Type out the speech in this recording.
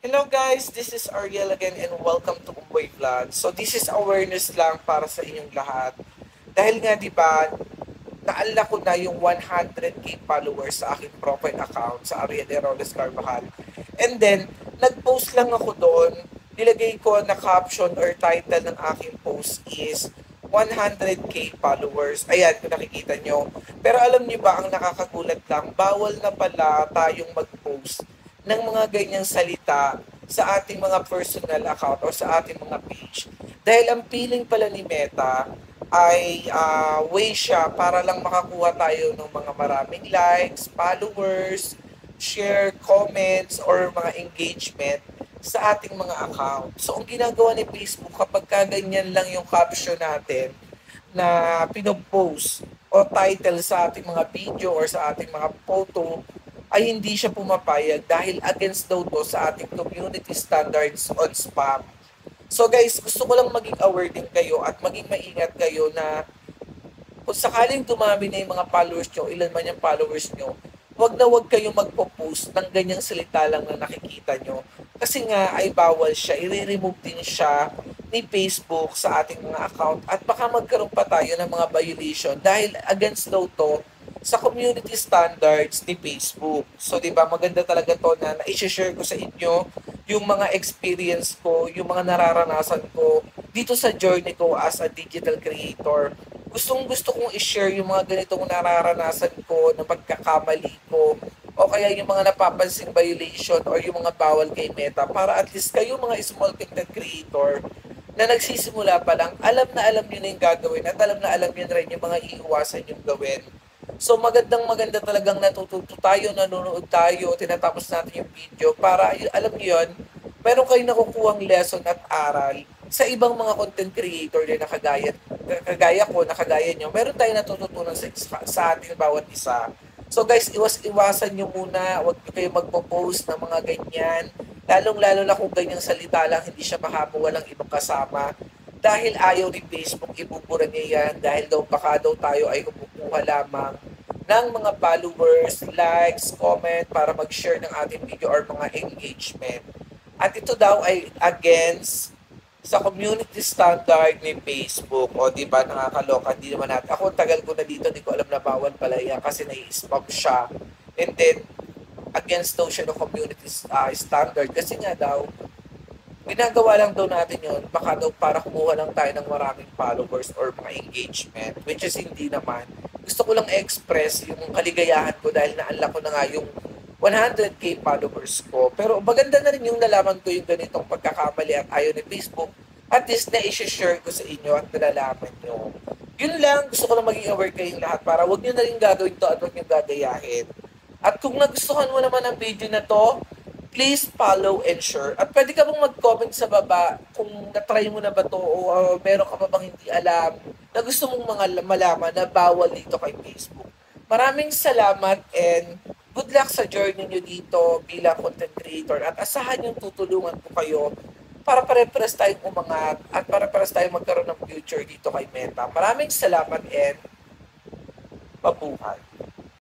Hello guys, this is Ariel again and welcome to Umboy Vlog. So this is awareness lang para sa inyong lahat. Dahil nga 'di ba, naala ko na yung 100k followers sa aking profile account sa Ariel Eroles Carvajal. And then nag-post lang ako doon. Nilagay ko na caption or title ng aking post is 100k followers. Ayan, kung nakikita nyo. Pero alam niyo ba, ang nakakagulat lang, bawal na pala tayong mag-post ng mga ganyang salita sa ating mga personal account o sa ating mga page. Dahil ang feeling pala ni Meta ay way siya para lang makakuha tayo ng mga maraming likes, followers, share, comments, or mga engagement sa ating mga account. So, ang ginagawa ni Facebook kapag kaganyan lang yung caption natin na pinopost o title sa ating mga video or sa ating mga photo, ay hindi siya pumapayag dahil against daw to sa ating community standards on spam. So guys, gusto ko lang maging aware din kayo at maging maingat kayo na kung sakaling dumami na yung mga followers nyo, ilan man yung followers nyo, wag kayong magpo-post ng ganyang salita lang na nakikita nyo. Kasi nga ay bawal siya, i-remove din siya ni Facebook sa ating mga account at baka magkaroon pa tayo ng mga violation dahil against daw to sa community standards ni Facebook. So, di ba, maganda talaga to na i-share ko sa inyo yung mga experience ko, yung mga nararanasan ko dito sa journey ko as a digital creator. Gustong gusto kong i-share yung mga ganitong nararanasan ko na pagkakamali ko o kaya yung mga napapansing violation or yung mga bawal kay Meta para at least kayo mga small content creator na nagsisimula pa lang, alam na alam nyo na yung gagawin at alam na alam nyo na rin yung mga iiwasan yung gawin. So magandang maganda talagang natututo tayo, nanonood tayo, tinatapos natin yung video para alam niyo yun, meron kayong nakukuhang lesson at aral sa ibang mga content creator na kagaya ko, nakagaya nyo, meron tayong natututunan sa ating bawat isa. So guys, iwasan nyo muna, huwag nyo kayo magpo-post ng mga ganyan, lalong-lalo na kung ganyang salita lang, hindi siya mahaba, walang ibang kasama. Dahil ayaw ni Facebook, ibubura niya yan dahil daw baka daw tayo ay kumukuha lamang ng mga followers, likes, comment para mag-share ng ating video or mga engagement. At ito daw ay against sa community standard ni Facebook. O di ba nakakaloka, hindi naman natin. Ako tagal ko na dito, hindi ko alam na bawal pala yan kasi nai-spam siya. And then, against daw siya ng community standard kasi nga daw, ginagawa lang daw natin yun, baka daw para kumuha lang tayo ng maraming followers or mga engagement, which is hindi naman. Gusto ko lang express yung kaligayahan ko dahil naanla ko na nga yung 100k followers ko. Pero maganda na rin yung nalaman ko yung ganitong pagkakamali at ayaw ni Facebook. At least na i-share ko sa inyo at nalalaman nyo. Yun lang, gusto ko lang maging aware kayong lahat para wag nyo na rin gagawin to at wag nyo gagayahin. At kung nagustuhan mo naman ang video na to, please follow and share. At pwede ka bang mag-comment sa baba kung na-try mo na ba to o meron ka pa bang hindi alam na gusto mong mga malaman na bawal dito kay Facebook. Maraming salamat and good luck sa journey nyo dito bilang content creator at asahan yung tutulungan ko kayo para pare-pares tayong umangat at para pares tayong magkaroon ng future dito kay Meta. Maraming salamat and mabuhay.